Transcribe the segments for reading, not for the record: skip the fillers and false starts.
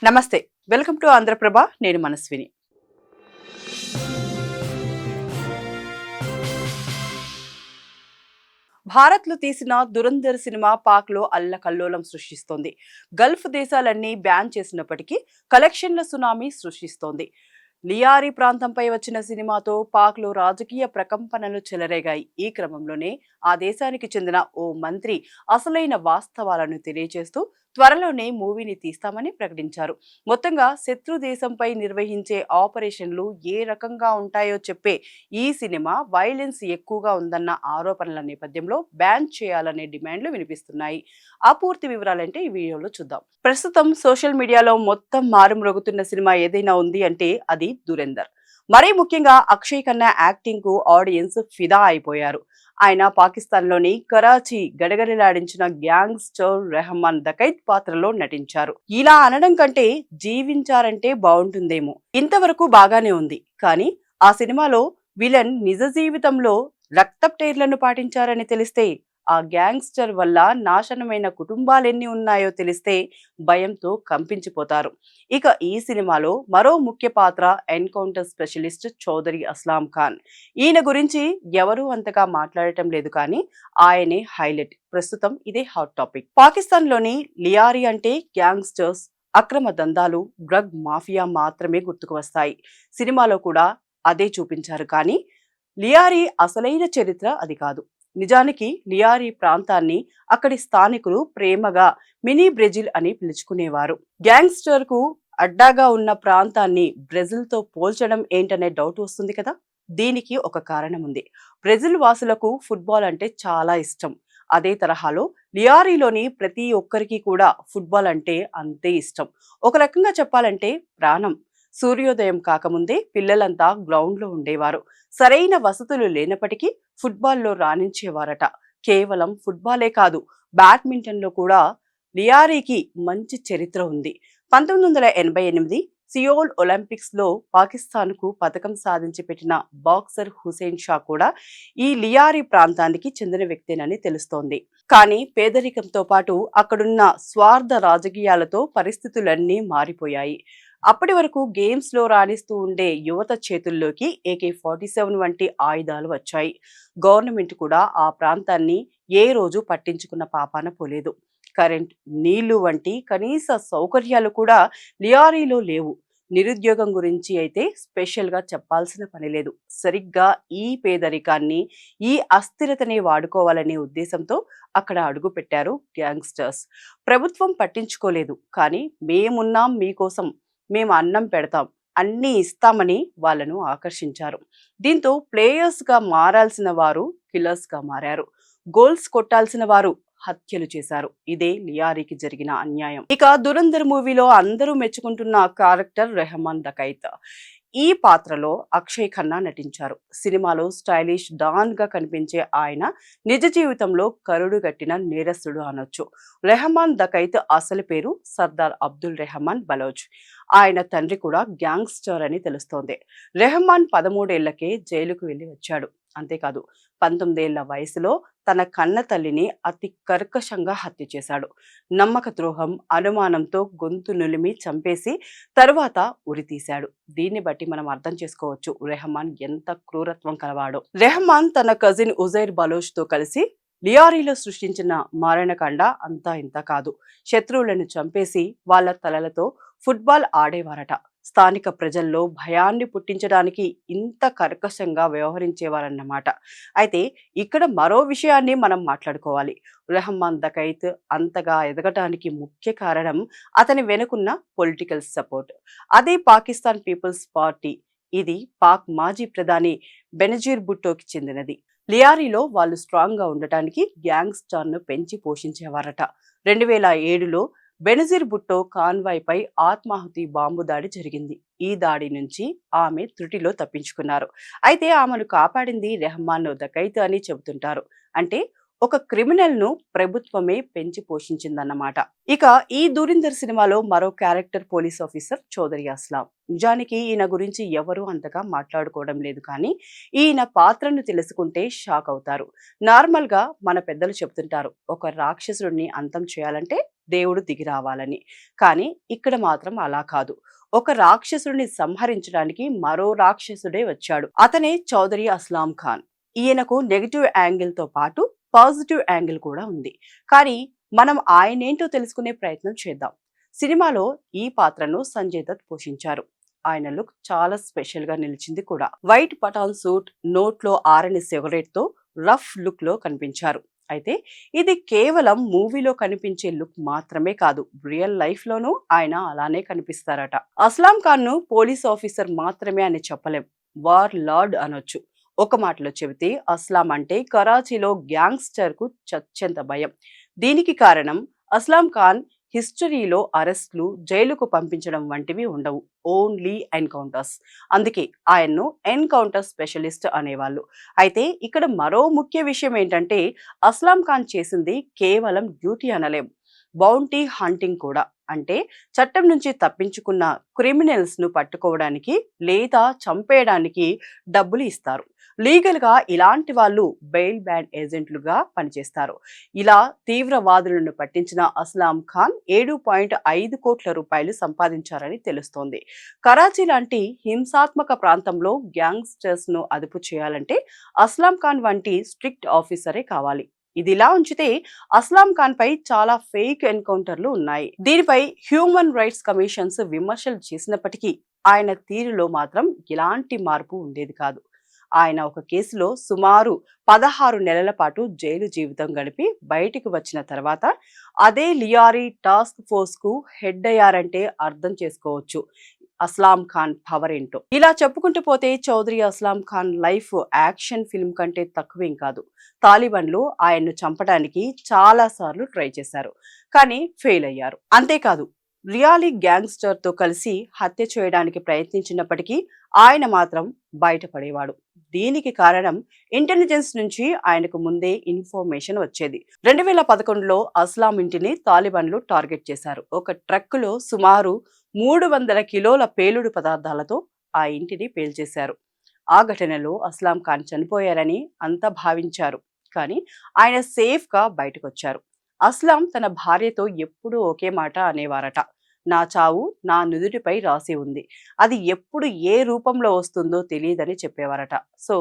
నమస్తే. Welcome to Andhra Prabha. నేను మనస్విని. భారత్లో తీసిన దురంధర్ సినిమా పాక్లో అల్లకల్లోలం సృష్టిస్తోంది. గల్ఫ్ దేశాలన్నీ బ్యాన్ చేసినప్పటికీ కలెక్షన్ల సునామీ సృష్టిస్తోంది. లియారీ ప్రాంతంపై వచ్చిన సినిమాతో పాక్లో రాజకీయ ప్రకంపనలు చెలరేగాయి. ఈ క్రమంలోనే ఆ దేశానికి చెందిన ఓ మంత్రి అసలైన వాస్తవాలను తెలియజేస్తూ త్వరలోనే మూవీని తీస్తామని ప్రకటించారు. మొత్తంగా శత్రు దేశంపై నిర్వహించే ఆపరేషన్లు ఏ రకంగా ఉంటాయో చెప్పే ఈ సినిమా వైలెన్స్ ఎక్కువగా ఉందన్న ఆరోపణల నేపథ్యంలో బ్యాన్ చేయాలనే డిమాండ్లు వినిపిస్తున్నాయి. ఆ పూర్తి వివరాలంటే ఈ వీడియోలో చూద్దాం. ప్రస్తుతం సోషల్ మీడియాలో మొత్తం మారుమ్రోగుతున్న సినిమా ఏదైనా ఉంది అంటే అది దురేందర్. మరీ ముఖ్యంగా అక్షయ్ ఖన్నా యాక్టింగ్ కు ఆడియన్స్ ఫిదా అయిపోయారు. ఆయన పాకిస్తాన్లోని కరాచీ గడగడలాడించిన గ్యాంగ్స్టర్ రెహమాన్ దకైత్ పాత్రలో నటించారు. ఇలా అనడం కంటే జీవించారంటే బాగుంటుందేమో. ఇంతవరకు బాగానే ఉంది, కానీ ఆ సినిమాలో విలన్ నిజ జీవితంలో రక్తప్టేర్లను పాటించారని తెలిస్తే, ఆ గ్యాంగ్స్టర్ వల్ల నాశనమైన కుటుంబాలెన్ని ఉన్నాయో తెలిస్తే భయంతో కంపించిపోతారు. ఇక ఈ సినిమాలో మరో ముఖ్య పాత్ర ఎన్కౌంటర్ స్పెషలిస్ట్ చౌదరి అస్లాం ఖాన్. ఈయన గురించి ఎవరూ అంతగా మాట్లాడటం లేదు, కానీ ఆయనే హైలైట్. ప్రస్తుతం ఇదే హాట్ టాపిక్. పాకిస్తాన్లోని లియారీ అంటే గ్యాంగ్స్టర్స్, అక్రమ దందాలు, డ్రగ్ మాఫియా మాత్రమే గుర్తుకు వస్తాయి. సినిమాలో కూడా అదే చూపించారు, కానీ లియారీ అసలైన చరిత్ర అది కాదు. నిజానికి లియారీ ప్రాంతాన్ని అక్కడి స్థానికులు ప్రేమగా మినీ బ్రెజిల్ అని పిలుచుకునేవారు. గ్యాంగ్స్టర్ కు అడ్డాగా ఉన్న ప్రాంతాన్ని బ్రెజిల్ తో పోల్చడం ఏంటనే డౌట్ వస్తుంది కదా. దీనికి ఒక కారణం ఉంది. బ్రెజిల్ వాసులకు ఫుట్బాల్ అంటే చాలా ఇష్టం. అదే తరహాలో లియారీలోని ప్రతి ఒక్కరికి కూడా ఫుట్బాల్ అంటే అంతే ఇష్టం. ఒక రకంగా చెప్పాలంటే ప్రాణం. సూర్యోదయం కాకముందే పిల్లలంతా గ్రౌండ్ లో ఉండేవారు. సరైన వసతులు లేనప్పటికీ ఫుట్బాల్లో రాణించేవారట. కేవలం ఫుట్బాలే కాదు, బ్యాడ్మింటన్ లో కూడా లియారీకి మంచి చరిత్ర ఉంది. 1988 సియోల్ ఒలింపిక్స్ లో పాకిస్తాన్ కు పథకం సాధించి పెట్టిన బాక్సర్ హుసేన్ షా కూడా ఈ లియారీ ప్రాంతానికి చెందిన వ్యక్తేనని తెలుస్తోంది. కానీ పేదరికంతో పాటు అక్కడున్న స్వార్థ రాజకీయాలతో పరిస్థితులన్నీ మారిపోయాయి. అప్పటి వరకు గేమ్స్ లో రాణిస్తూ ఉండే యువత చేతుల్లోకి AK-47 వంటి ఆయుధాలు వచ్చాయి. గవర్నమెంట్ కూడా ఆ ప్రాంతాన్ని ఏ రోజు పట్టించుకున్న పాపాన పోలేదు. కరెంట్, నీళ్లు వంటి కనీస సౌకర్యాలు కూడా లియారీలో లేవు. నిరుద్యోగం గురించి అయితే స్పెషల్ గా చెప్పాల్సిన పని లేదు. సరిగ్గా ఈ పేదరికాన్ని, ఈ అస్థిరతని వాడుకోవాలనే ఉద్దేశంతో అక్కడ అడుగు పెట్టారు గ్యాంగ్స్టర్స్. ప్రభుత్వం పట్టించుకోలేదు, కానీ మేమున్నాం మీకోసం, మేము అన్నం పెడతాం, అన్నీ ఇస్తామని వాళ్ళను ఆకర్షించారు. దీంతో ప్లేయర్స్ గా మారాల్సిన వారు కిల్లర్స్ గా మారారు. గోల్స్ కొట్టాల్సిన వారు హత్యలు చేశారు. ఇదే లియారీకి జరిగిన అన్యాయం. ఇక దురంధర్ మూవీలో అందరూ మెచ్చుకుంటున్న క్యారెక్టర్ రెహమాన్ దకైత్. ఈ పాత్రలో అక్షయ్ ఖన్నా నటించారు. సినిమాలో స్టైలిష్ డాన్ గా కనిపించే ఆయన నిజ జీవితంలో కరుడు గట్టిన నేరస్తుడు అనొచ్చు. రెహమాన్ దకైత్ అసలు పేరు సర్దార్ అబ్దుల్ రెహమాన్ బలోచ్. ఆయన తండ్రి కూడా గ్యాంగ్స్టర్ అని తెలుస్తోంది. రెహమాన్ 13 ఏళ్లకే జైలుకు వెళ్లి వచ్చాడు. అంతేకాదు, 19 ఏళ్ల వయసులో తన కన్న తల్లిని అతి కర్కశంగా హత్య చేశాడు. నమ్మక ద్రోహం, అనుమానంతో గొంతు నులిమి చంపేసి తరువాత ఉరితీశాడు. దీన్ని బట్టి మనం అర్థం చేసుకోవచ్చు రెహమాన్ ఎంత క్రూరత్వం కలవాడో. రెహమాన్ తన కజిన్ ఉజైర్ బలోచ్ తో కలిసి లియారీలో సృష్టించిన మారణకాండ అంతా ఇంత కాదు. శత్రువులను చంపేసి వాళ్ళ తలలతో ఫుట్బాల్ ఆడేవారట. స్థానిక ప్రజల్లో భయాన్ని పుట్టించడానికి ఇంత కర్కశంగా వ్యవహరించేవారన్నమాట. అయితే ఇక్కడ మరో విషయాన్ని మనం మాట్లాడుకోవాలి. రెహమాన్ దకైత్ అంతగా ఎదగటానికి ముఖ్య కారణం అతని వెనుకున్న పొలిటికల్ సపోర్ట్. అదే పాకిస్తాన్ పీపుల్స్ పార్టీ. ఇది పాక్ మాజీ ప్రధాని బెనజీర్ భుట్టోకి చెందినది. లియారీలో వాళ్ళు స్ట్రాంగ్ గా ఉండటానికి గ్యాంగ్స్టర్ ను పెంచి పోషించేవారట. 2007లో బెనజీర్ భుట్టో కాన్వాయ్ పై ఆత్మాహుతి బాంబు దాడి జరిగింది. ఈ దాడి నుంచి ఆమె త్రుటిలో తప్పించుకున్నారు. అయితే ఆమెను కాపాడింది రెహమాన్ దకైత్ అని చెబుతుంటారు. అంటే ఒక క్రిమినల్ ను ప్రభుత్వమే పెంచి పోషించిందన్నమాట. ఇక ఈ ధురంధర్ సినిమాలో మరో character police officer Chaudhary Aslam. నిజానికి ఈయన గురించి ఎవరు అంతగా మాట్లాడుకోవడం లేదు, కానీ ఈయన పాత్రను తెలుసుకుంటే షాక్ అవుతారు. నార్మల్ గా మన పెద్దలు చెప్తుంటారు, ఒక రాక్షసుడిని అంతం చేయాలంటే దేవుడు దిగి రావాలని. కానీ ఇక్కడ మాత్రం అలా కాదు. ఒక రాక్షసుడిని సంహరించడానికి మరో రాక్షసుడే వచ్చాడు. అతనే చౌదరి అస్లాం ఖాన్. ఈయనకు నెగటివ్ యాంగిల్ తో పాటు పాజిటివ్ యాంగిల్ కూడా ఉంది. కానీ మనం ఆయనేంటో తెలుసుకునే ప్రయత్నం చేద్దాం. సినిమాలో ఈ పాత్రను సంజయ్ దత్ పోషించారు. ఆయన లుక్ చాలా స్పెషల్ గా నిలిచింది కూడా. వైట్ పఠాన్ సూట్, నోట్లో ఆరని సిగరెట్ తో రఫ్ లుక్ లో కనిపించారు. అయితే ఇది కేవలం మూవీలో కనిపించే లుక్ మాత్రమే కాదు, రియల్ లైఫ్ లోనూ ఆయన అలానే కనిపిస్తారట. అస్లాం ఖాన్ ను పోలీస్ ఆఫీసర్ మాత్రమే అని చెప్పలేం, వార్ లార్డ్ అనొచ్చు. ఒక మాటలో చెబితే అస్లాం అంటే కరాచీలో గ్యాంగ్స్టర్ కు చచ్చెంత భయం. దీనికి కారణం అస్లాం ఖాన్ హిస్టరీలో అరెస్ట్లు, జైలుకు పంపించడం వంటివి ఉండవు, ఓన్లీ ఎన్కౌంటర్స్. అందుకే ఆయన్ను ఎన్కౌంటర్ స్పెషలిస్ట్ అనేవాళ్ళు. అయితే ఇక్కడ మరో ముఖ్య విషయం ఏంటంటే అస్లాం ఖాన్ చేసింది కేవలం డ్యూటీ అనలేం, బౌంటీ హంటింగ్ కూడా. అంటే చట్టం నుంచి తప్పించుకున్న క్రిమినల్స్ ను పట్టుకోవడానికి లేదా చంపేయడానికి డబ్బులు ఇస్తారు. లీగల్ గా ఇలాంటి వాళ్ళు బెయిల్ బ్యాండ్ ఏజెంట్లుగా పనిచేస్తారు. ఇలా తీవ్రవాదులను పట్టించిన అస్లాం ఖాన్ 7.5 కోట్ల రూపాయలు సంపాదించారని తెలుస్తోంది. కరాచీ లాంటి హింసాత్మక ప్రాంతంలో గ్యాంగ్స్టర్స్ ను అదుపు చేయాలంటే అస్లాం ఖాన్ వంటి స్ట్రిక్ట్ ఆఫీసరే కావాలి. ఇదిలా ఉంచితే అస్లాం ఖాన్ పై చాలా ఫేక్ ఎన్కౌంటర్లు ఉన్నాయి. దీనిపై హ్యూమన్ రైట్స్ కమిషన్స్ విమర్శలు చేసినప్పటికీ ఆయన తీరులో మాత్రం ఎలాంటి మార్పు ఉండేది కాదు. ఆయన ఒక కేసులో సుమారు 16 నెలల పాటు జైలు జీవితం గడిపి బయటికి వచ్చిన తర్వాత అదే లియారీ టాస్క్ ఫోర్స్ కు హెడ్ అయ్యారంటే అర్థం చేసుకోవచ్చు అస్లాం ఖాన్ పవర్ ఏంటో. ఇలా చెప్పుకుంటూ పోతే Chaudhary Aslam Khan life action film కంటే తక్కువేం కాదు. తాలిబాన్లు ఆయన్ను చంపడానికి చాలా సార్లు ట్రై చేశారు, కానీ ఫెయిల్ అయ్యారు. అంతేకాదు రియాలీ గ్యాంగ్స్టర్ తో కలిసి హత్య చేయడానికి ప్రయత్నించినప్పటికీ ఆయన మాత్రం బయటపడేవాడు. దీనికి కారణం ఇంటెలిజెన్స్ నుంచి ఆయనకు ముందే ఇన్ఫర్మేషన్ వచ్చేది. 2011లో అస్లాం ఇంటిని తాలిబాన్లు టార్గెట్ చేశారు. ఒక ట్రక్కులో సుమారు 300 కిలోల పేలుడు పదార్థాలతో ఆ ఇంటిని పేల్చేశారు. ఆ ఘటనలో అస్లాం ఖాన్ చనిపోయారని అంతా భావించారు, కానీ ఆయన సేఫ్ గా బయటకొచ్చారు. అస్లాం తన భార్యతో ఎప్పుడూ ఒకే మాట అనేవారట, నా చావు నా నుదుటిపై రాసి ఉంది, అది ఎప్పుడు ఏ రూపంలో వస్తుందో తెలియదని చెప్పేవారట. సో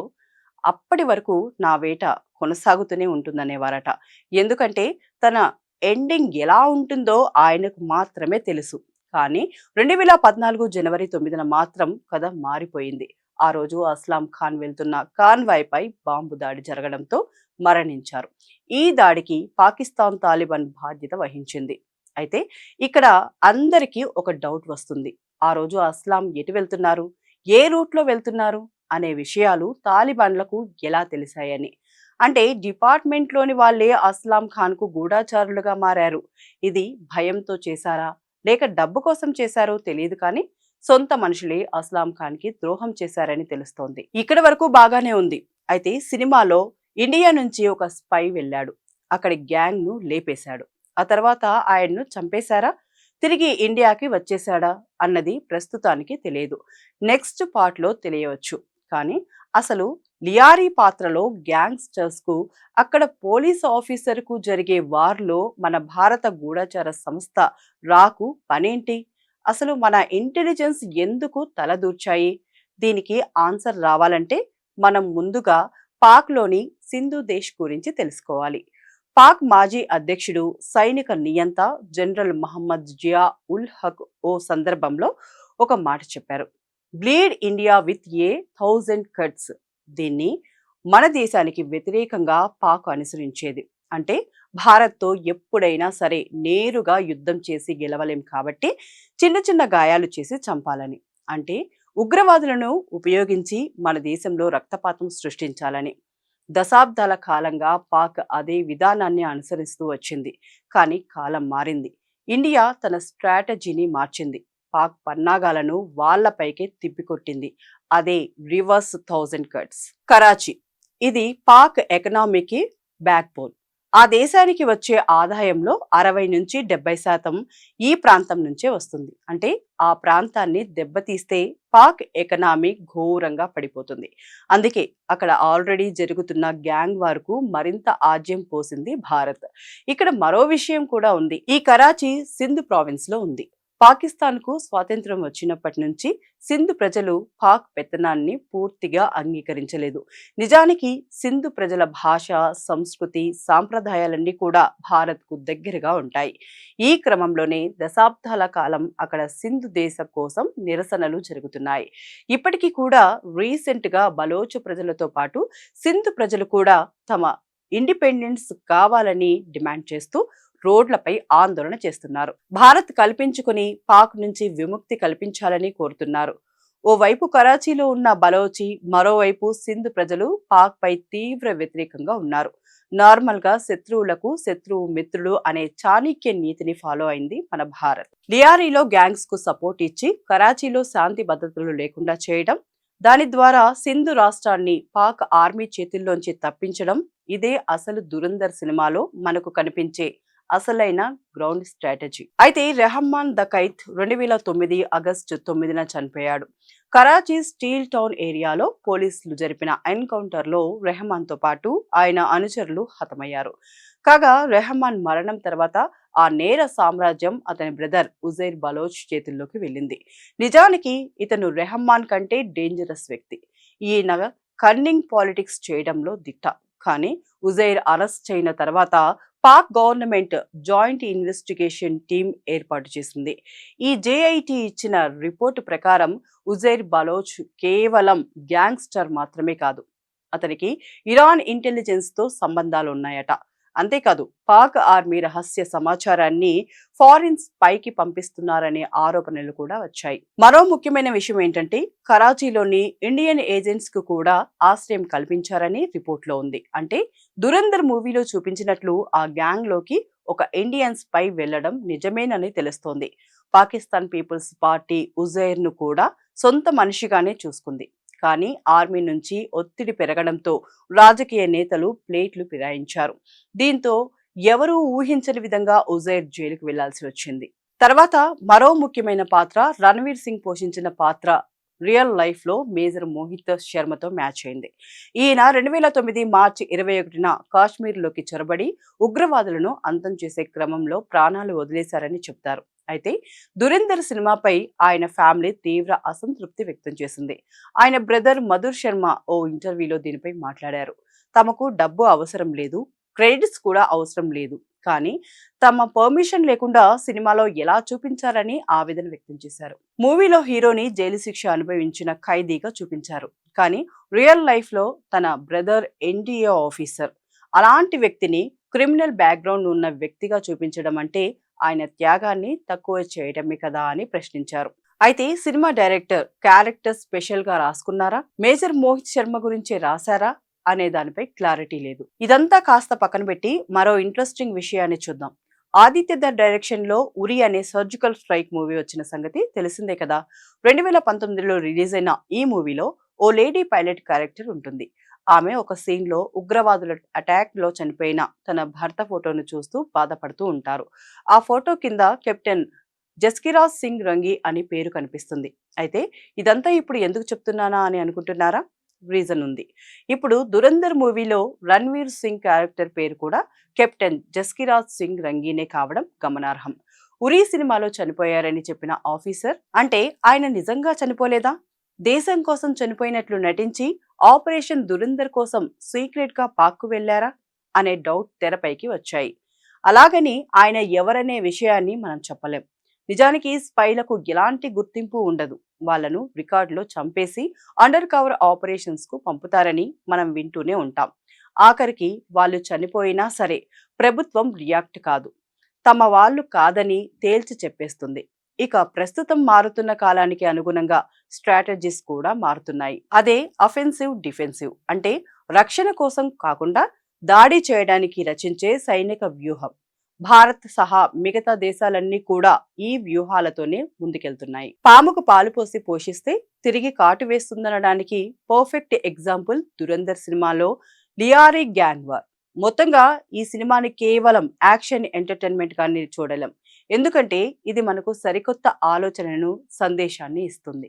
అప్పటి వరకు నా వేట కొనసాగుతూనే ఉంటుందనేవారట. ఎందుకంటే తన ఎండింగ్ ఎలా ఉంటుందో ఆయనకు మాత్రమే తెలుసు. కానీ 2014 జనవరి 9న మాత్రం కథ మారిపోయింది. ఆ రోజు అస్లాం ఖాన్ వెళ్తున్న కాన్వాయ్ పై బాంబు దాడి జరగడంతో మరణించారు. ఈ దాడికి పాకిస్తాన్ తాలిబాన్ బాధ్యత వహించింది. అయితే ఇక్కడ అందరికీ ఒక డౌట్ వస్తుంది, ఆ రోజు అస్లాం ఎటు వెళ్తున్నారు, ఏ రూట్ లో వెళ్తున్నారు అనే విషయాలు తాలిబాన్లకు ఎలా తెలిసాయని. అంటే డిపార్ట్మెంట్ లోని వాళ్ళే అస్లాం ఖాన్ కు గూఢాచారులుగా మారారు. ఇది భయంతో చేశారా లేక డబ్బు కోసం చేశారో తెలియదు, కానీ సొంత మనుషులే అస్లాం ఖాన్ కి ద్రోహం చేశారని తెలుస్తోంది. ఇక్కడ వరకు బాగానే ఉంది. అయితే సినిమాలో ఇండియా నుంచి ఒక స్పై వెళ్ళాడు, అక్కడి గ్యాంగ్ ను లేపేశాడు. ఆ తర్వాత ఆయన్ను చంపేశారా, తిరిగి ఇండియాకి వచ్చేశాడా అన్నది ప్రస్తుతానికి తెలియదు. నెక్స్ట్ పార్ట్ లో తెలియవచ్చు. కానీ అసలు లియారీ పాత్రలో గ్యాంగ్స్టర్స్ కు, అక్కడ పోలీస్ ఆఫీసర్ కు జరిగే వార్లో మన భారత గూఢచార సంస్థ రాకు పనేంటి, అసలు మన ఇంటెలిజెన్స్ ఎందుకు తలదూర్చాయి? దీనికి ఆన్సర్ రావాలంటే మనం ముందుగా పాక్ లోని సింధు దేశ్ గురించి తెలుసుకోవాలి. పాక్ మాజీ అధ్యక్షుడు, సైనిక నియంత జనరల్ మహమ్మద్ జియా ఉల్ హక్ ఓ సందర్భంలో ఒక మాట చెప్పారు, bleed India with a 1000 cuts. దీన్ని మన దేశానికి వ్యతిరేకంగా పాక్ అనుసరించేది. అంటే భారత్తో ఎప్పుడైనా సరే నేరుగా యుద్ధం చేసి గెలవలేం కాబట్టి చిన్న చిన్న గాయాలు చేసి చంపాలని, అంటే ఉగ్రవాదులను ఉపయోగించి మన దేశంలో రక్తపాతం సృష్టించాలని. దశాబ్దాల కాలంగా పాక్ అదే విధానాన్ని అనుసరిస్తూ వచ్చింది. కానీ కాలం మారింది, ఇండియా తన స్ట్రాటజీని మార్చింది, పాక్ పన్నాగాలను వాళ్లపైకే తిప్పికొట్టింది. అదే రివర్స్ 1000 కట్స్. కరాచీ ఇది పాక్ ఎకనామీకి బ్యాక్ బోన్. ఆ దేశానికి వచ్చే ఆదాయంలో 60 నుంచి 70% ఈ ప్రాంతం నుంచే వస్తుంది. అంటే ఆ ప్రాంతాన్ని దెబ్బతీస్తే పాక్ ఎకనామీ ఘోరంగా పడిపోతుంది. అందుకే అక్కడ ఆల్రెడీ జరుగుతున్న గ్యాంగ్ వార్ కు మరింత ఆజ్యం పోసింది భారత్. ఇక్కడ మరో విషయం కూడా ఉంది. ఈ కరాచీ సింధ్ ప్రావిన్స్ లో ఉంది. పాకిస్తాన్ కు స్వాతంత్రం వచ్చినప్పటి నుంచి సింధు ప్రజలు పాక్ పెత్తనాన్ని పూర్తిగా అంగీకరించలేదు. నిజానికి సింధు ప్రజల భాష, సంస్కృతి, సాంప్రదాయాలన్నీ కూడా భారత్ కు దగ్గరగా ఉంటాయి. ఈ క్రమంలోనే దశాబ్దాల కాలం అక్కడ సింధు దేశం కోసం నిరసనలు జరుగుతున్నాయి. ఇప్పటికీ కూడా రీసెంట్ గా బలోచ్ ప్రజలతో పాటు సింధు ప్రజలు కూడా తమ ఇండిపెండెన్స్ కావాలని డిమాండ్ చేస్తూ రోడ్లపై ఆందోళన చేస్తున్నారు. భారత్ కల్పించుకుని పాక్ నుంచి విముక్తి కల్పించాలని కోరుతున్నారు. ఓవైపు కరాచీలో ఉన్న బలోచి, మరోవైపు సింధ్ ప్రజలు పాక్ పై తీవ్ర వ్యతిరేకంగా ఉన్నారు. నార్మల్ గా శత్రువులకు శత్రువు మిత్రుడు అనే చాణక్య నీతిని ఫాలో అయింది మన భారత్. లియారీలో గ్యాంగ్స్ కు సపోర్ట్ ఇచ్చి కరాచీలో శాంతి భద్రతలు లేకుండా చేయడం, దాని ద్వారా సింధు రాష్ట్రాన్ని పాక్ ఆర్మీ చేతుల్లోంచి తప్పించడం, ఇదే అసలు దురంధర్ సినిమాలో మనకు కనిపించే అసలైన గ్రౌండ్ స్ట్రాటజీ. అయితే రెహమాన్ దకైత్ 2009 ఆగస్టు 9న చనిపోయాడు. కరాచీ స్టీల్ టౌన్ ఏరియాలో పోలీసులు జరిపిన ఎన్కౌంటర్ లో రెహమాన్ తో పాటు ఆయన అనుచరులు హతమయ్యారు. కాగా రెహమాన్ మరణం తర్వాత ఆ నేర సామ్రాజ్యం అతని బ్రదర్ ఉజైర్ బలోచ్ చేతుల్లోకి వెళ్ళింది. నిజానికి ఇతను రెహమాన్ కంటే డేంజరస్ వ్యక్తి. ఈయన కన్నింగ్ పాలిటిక్స్ చేయడంలో దిట్ట. కానీ ఉజైర్ అరెస్ట్ అయిన తర్వాత Pak government joint investigation team ఏర్పాటు చేసింది. ఈ జేఐటీ ఇచ్చిన రిపోర్టు ప్రకారం ఉజైర్ బలోచ్ కేవలం గ్యాంగ్స్టర్ మాత్రమే కాదు, అతనికి ఇరాన్ ఇంటెలిజెన్స్ తో సంబంధాలు ఉన్నాయట. అంతేకాదు పాక్ ఆర్మీ రహస్య సమాచారాన్ని ఫారిన్ పైకి పంపిస్తున్నారనే ఆరోపణలు కూడా వచ్చాయి. మరో ముఖ్యమైన విషయం ఏంటంటే కరాచీలోని ఇండియన్ ఏజెంట్స్ కు కూడా ఆశ్రయం కల్పించారని రిపోర్ట్ లో ఉంది. అంటే దురంధర్ మూవీలో చూపించినట్లు ఆ గ్యాంగ్ లోకి ఒక ఇండియన్ స్పై వెళ్లడం నిజమేనని తెలుస్తోంది. పాకిస్తాన్ పీపుల్స్ పార్టీ ఉజైర్ ను కూడా సొంత మనిషిగానే చూసుకుంది. కానీ ఆర్మీ నుంచి ఒత్తిడి పెరగడంతో రాజకీయ నేతలు ప్లేట్లు ఫిరాయించారు. దీంతో ఎవరూ ఊహించని విధంగా ఉజైర్ జైలుకు వెళ్లాల్సి వచ్చింది. తర్వాత మరో ముఖ్యమైన పాత్ర రణ్వీర్ సింగ్ పోషించిన పాత్ర రియల్ లైఫ్ లో మేజర్ మోహిత్ శర్మతో మ్యాచ్ అయింది. ఈయన 2009 మార్చి 21న కాశ్మీర్ లోకి చొరబడి ఉగ్రవాదులను అంతం చేసే క్రమంలో ప్రాణాలు వదిలేశారని చెప్తారు. అయితే దురేందర్ సినిమాపై ఆయన ఫ్యామిలీ తీవ్ర అసంతృప్తి వ్యక్తం చేసింది. ఆయన బ్రదర్ మధుర్ శర్మ ఓ ఇంటర్వ్యూలో దీనిపై మాట్లాడారు. తమకు డబ్బు అవసరం లేదు, క్రెడిట్స్ కూడా అవసరం లేదు, కానీ తమ పర్మిషన్ లేకుండా సినిమాలో ఎలా చూపించారని ఆవేదన వ్యక్తం చేశారు. మూవీలో హీరోని జైలు శిక్ష అనుభవించిన ఖైదీగా చూపించారు, కానీ రియల్ లైఫ్ లో తన బ్రదర్ ఎన్డీఏ ఆఫీసర్. అలాంటి వ్యక్తిని క్రిమినల్ బ్యాక్గ్రౌండ్ ఉన్న వ్యక్తిగా చూపించడం అంటే ఆయన త్యాగాన్ని తక్కువ చేయడమే కదా అని ప్రశ్నించారు. అయితే సినిమా డైరెక్టర్ క్యారెక్టర్ స్పెషల్ గా రాసుకున్నారా, మేజర్ మోహిత్ శర్మ గురించే రాశారా అనే దానిపై క్లారిటీ లేదు. ఇదంతా కాస్త పక్కన పెట్టి మరో ఇంట్రెస్టింగ్ విషయాన్ని చూద్దాం. ఆదిత్య దత్ డైరెక్షన్ లో ఉరి అనే సర్జికల్ స్ట్రైక్ మూవీ వచ్చిన సంగతి తెలిసిందే కదా. 2019లో రిలీజ్ అయిన ఈ మూవీలో ఓ లేడీ పైలట్ క్యారెక్టర్ ఉంటుంది. ఆమె ఒక సీన్ లో ఉగ్రవాదుల అటాక్ లో చనిపోయిన తన భర్త ఫోటోను చూస్తూ బాధపడుతూ ఉంటారు. ఆ ఫోటో కింద కెప్టెన్ జస్కిరాజ్ సింగ్ రంగి అని పేరు కనిపిస్తుంది. అయితే ఇదంతా ఇప్పుడు ఎందుకు చెప్తున్నానా అని అనుకుంటున్నారా? రీజన్ ఉంది. ఇప్పుడు దురంధర్ మూవీలో రణ్వీర్ సింగ్ క్యారెక్టర్ పేరు కూడా కెప్టెన్ జస్కిరాజ్ సింగ్ రంగీనే కావడం గమనార్హం. ఉరీ సినిమాలో చనిపోయారని చెప్పిన ఆఫీసర్ అంటే ఆయన నిజంగా చనిపోలేదా, దేశం కోసం చనిపోయినట్లు నటించి ఆపరేషన్ దురంధర్ కోసం సీక్రెట్ గా పాక్కు వెళ్లారా అనే డౌట్ తెరపైకి వచ్చాయి. అలాగని ఆయన ఎవరనే విషయాన్ని మనం చెప్పలేం. నిజానికి స్పైలకు ఎలాంటి గుర్తింపు ఉండదు. వాళ్లను రికార్డులో చంపేసి అండర్ కవర్ ఆపరేషన్స్ కు పంపుతారని మనం వింటూనే ఉంటాం. ఆఖరికి వాళ్ళు చనిపోయినా సరే ప్రభుత్వం రియాక్ట్ కాదు, తమ వాళ్ళు కాదని తేల్చి చెప్పేస్తుంది. ఇక ప్రస్తుతం మారుతున్న కాలానికి అనుగుణంగా స్ట్రాటజీస్ కూడా మారుతున్నాయి. అదే అఫెన్సివ్ డిఫెన్సివ్, అంటే రక్షణ కోసం కాకుండా దాడి చేయడానికి రచించే సైనిక వ్యూహం. భారత్ సహా మిగతా దేశాలన్నీ కూడా ఈ వ్యూహాలతోనే ముందుకెళ్తున్నాయి. పాముకు పాలు పోసి పోషిస్తే తిరిగి కాటు వేస్తుందనడానికి పర్ఫెక్ట్ ఎగ్జాంపుల్ దురంధర్ సినిమాలో లియారీ గ్యాంగ్ వార్. మొత్తంగా ఈ సినిమాని కేవలం యాక్షన్ ఎంటర్టైన్మెంట్ గానే చూడలేం. ఎందుకంటే ఇది మనకు సరికొత్త ఆలోచనను, సందేశాన్ని ఇస్తుంది.